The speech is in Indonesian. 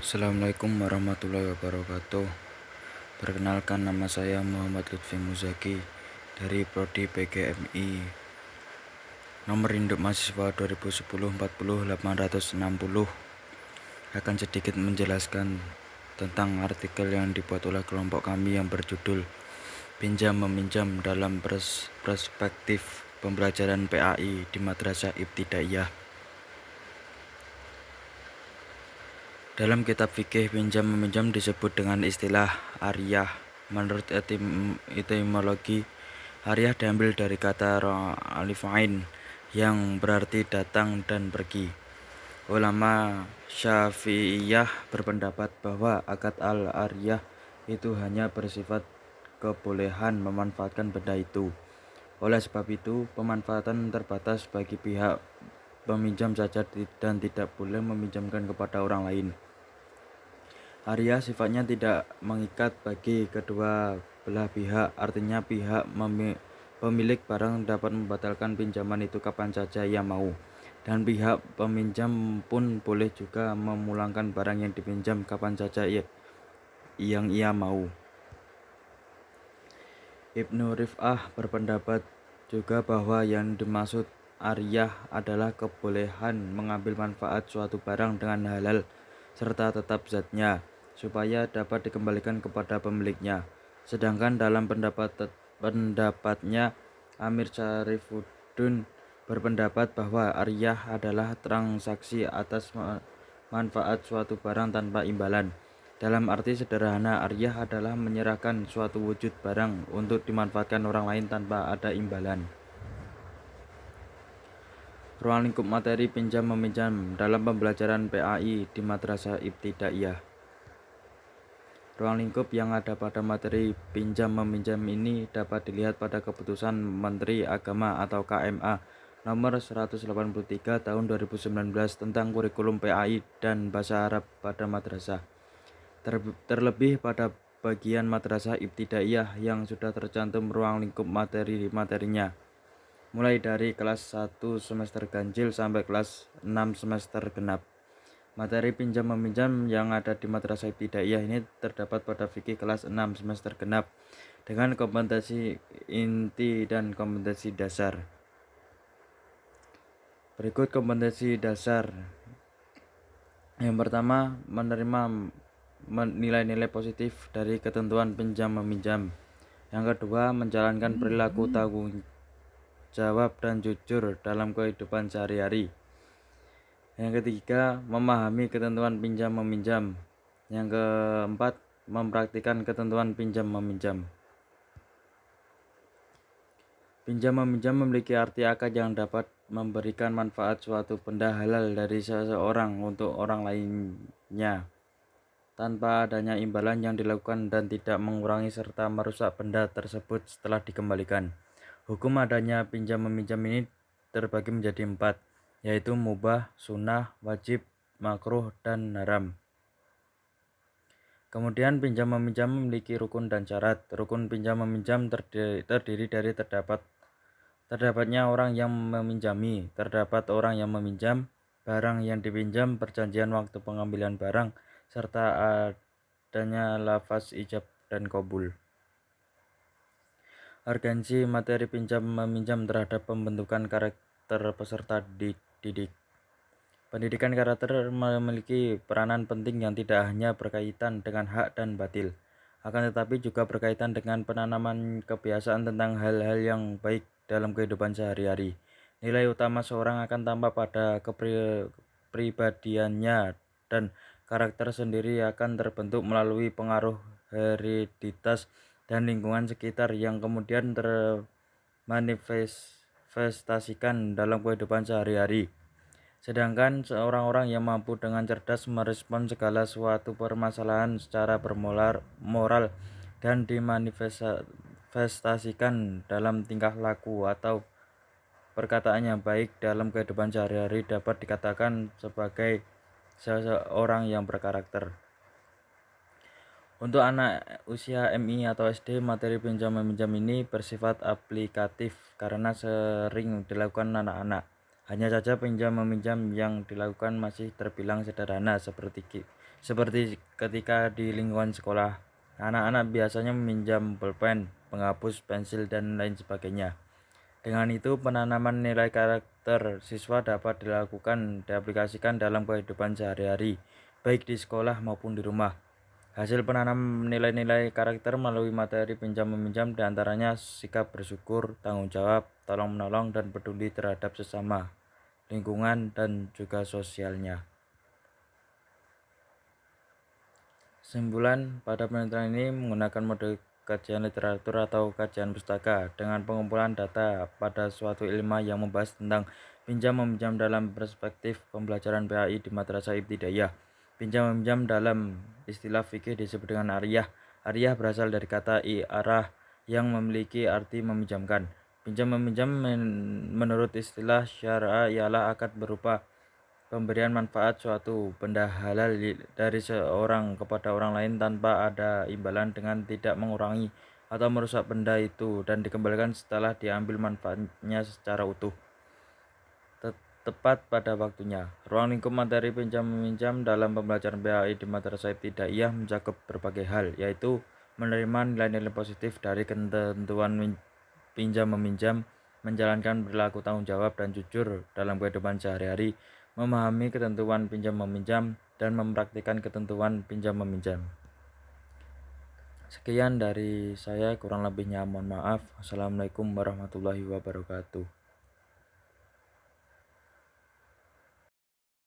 Assalamualaikum warahmatullahi wabarakatuh. Perkenalkan, nama saya Muhammad Lutfi Muzaki dari Prodi PGMI. Nomor induk mahasiswa 2010 Akan sedikit menjelaskan tentang artikel yang dibuat oleh kelompok kami yang berjudul Pinjam Meminjam dalam Perspektif Pembelajaran PAI di Madrasah Ibtidaiyah. Dalam kitab fikih, pinjam meminjam disebut dengan istilah ariyah. Menurut etimologi, ariyah diambil dari kata alif ain yang berarti datang dan pergi. Ulama Syafi'iyah berpendapat bahwa akad al-ariyah itu hanya bersifat kebolehan memanfaatkan benda itu. Oleh sebab itu, pemanfaatan terbatas bagi pihak peminjam saja dan tidak boleh meminjamkan kepada orang lain. Ariyah sifatnya tidak mengikat bagi kedua belah pihak, artinya pihak pemilik barang dapat membatalkan pinjaman itu kapan saja ia mau, dan pihak peminjam pun boleh juga memulangkan barang yang dipinjam kapan saja yang ia mau. Ibnu Rif'ah berpendapat juga bahwa yang dimaksud ariyah adalah kebolehan mengambil manfaat suatu barang dengan halal serta tetap zatnya, supaya dapat dikembalikan kepada pemiliknya. Sedangkan dalam pendapatnya, Amir Syarifuddin berpendapat bahwa ariyah adalah transaksi atas manfaat suatu barang tanpa imbalan. Dalam arti sederhana, ariyah adalah menyerahkan suatu wujud barang untuk dimanfaatkan orang lain tanpa ada imbalan. Ruang lingkup materi pinjam meminjam dalam pembelajaran PAI di Madrasah Ibtidaiyah. Ruang lingkup yang ada pada materi pinjam meminjam ini dapat dilihat pada Keputusan Menteri Agama atau KMA nomor 183 tahun 2019 tentang kurikulum PAI dan bahasa Arab pada madrasah. Terlebih pada bagian madrasah ibtidaiyah yang sudah tercantum ruang lingkup materi-materinya, mulai dari kelas 1 semester ganjil sampai kelas 6 semester genap. Materi pinjam meminjam yang ada di madrasah ibtidaiyah ini terdapat pada fikih kelas 6 semester genap dengan kompetensi inti dan kompetensi dasar. Berikut kompetensi dasar. Yang pertama, menerima nilai-nilai positif dari ketentuan pinjam meminjam. Yang kedua, menjalankan perilaku tanggung jawab dan jujur dalam kehidupan sehari-hari. Yang ketiga, memahami ketentuan pinjam meminjam. Yang keempat, mempraktikkan ketentuan pinjam meminjam. Pinjam meminjam memiliki arti akad yang dapat memberikan manfaat suatu benda halal dari seseorang untuk orang lainnya, tanpa adanya imbalan yang dilakukan dan tidak mengurangi serta merusak benda tersebut setelah dikembalikan. Hukum adanya pinjam meminjam ini terbagi menjadi 4, yaitu mubah, sunnah, wajib, makruh, dan haram. Kemudian pinjam meminjam memiliki rukun dan syarat. Rukun pinjam meminjam terdiri dari terdapatnya orang yang meminjami, terdapat orang yang meminjam, barang yang dipinjam, perjanjian waktu pengambilan barang, serta adanya lafaz ijab dan qabul. Urgensi materi pinjam meminjam terhadap pembentukan karakter peserta didik. Pendidikan karakter memiliki peranan penting yang tidak hanya berkaitan dengan hak dan batil, akan tetapi juga berkaitan dengan penanaman kebiasaan tentang hal-hal yang baik dalam kehidupan sehari-hari. Nilai utama seorang akan tampak pada kepribadiannya, dan karakter sendiri akan terbentuk melalui pengaruh hereditas dan lingkungan sekitar yang kemudian termanifestasikan dalam kehidupan sehari-hari. Sedangkan orang-orang yang mampu dengan cerdas merespon segala suatu permasalahan secara moral dan dimanifestasikan dalam tingkah laku atau perkataan yang baik dalam kehidupan sehari-hari dapat dikatakan sebagai seseorang yang berkarakter. Untuk anak usia MI atau SD, materi pinjam meminjam ini bersifat aplikatif karena sering dilakukan anak-anak. Hanya saja pinjam-meminjam yang dilakukan masih terbilang sederhana seperti ketika di lingkungan sekolah. Anak-anak biasanya meminjam pulpen, penghapus, pensil, dan lain sebagainya. Dengan itu, penanaman nilai karakter siswa dapat diaplikasikan dalam kehidupan sehari-hari, baik di sekolah maupun di rumah. Hasil penanam nilai-nilai karakter melalui materi pinjam-meminjam diantaranya sikap bersyukur, tanggung jawab, tolong-menolong, dan peduli terhadap sesama, lingkungan, dan juga sosialnya. Kesimpulan, pada penelitian ini menggunakan mode kajian literatur atau kajian pustaka dengan pengumpulan data pada suatu ilmuah yang membahas tentang pinjam-meminjam dalam perspektif pembelajaran PAI di Madrasah Ibtidaiyah. Pinjam-meminjam dalam istilah fikih disebut dengan ariyah. Ariyah berasal dari kata i'arah yang memiliki arti meminjamkan. Pinjam-meminjam menurut istilah syar'a ialah akad berupa pemberian manfaat suatu benda halal dari seorang kepada orang lain tanpa ada imbalan dengan tidak mengurangi atau merusak benda itu dan dikembalikan setelah diambil manfaatnya secara utuh, tepat pada waktunya. Ruang lingkup materi pinjam-meminjam dalam pembelajaran PAI di Madrasah Ibtidaiyah mencakup berbagai hal, yaitu menerima nilai-nilai positif dari ketentuan pinjam-meminjam, menjalankan perilaku tanggung jawab dan jujur dalam kehidupan sehari-hari, memahami ketentuan pinjam-meminjam, dan mempraktikkan ketentuan pinjam-meminjam. Sekian dari saya, kurang lebihnya mohon maaf. Wassalamualaikum warahmatullahi wabarakatuh.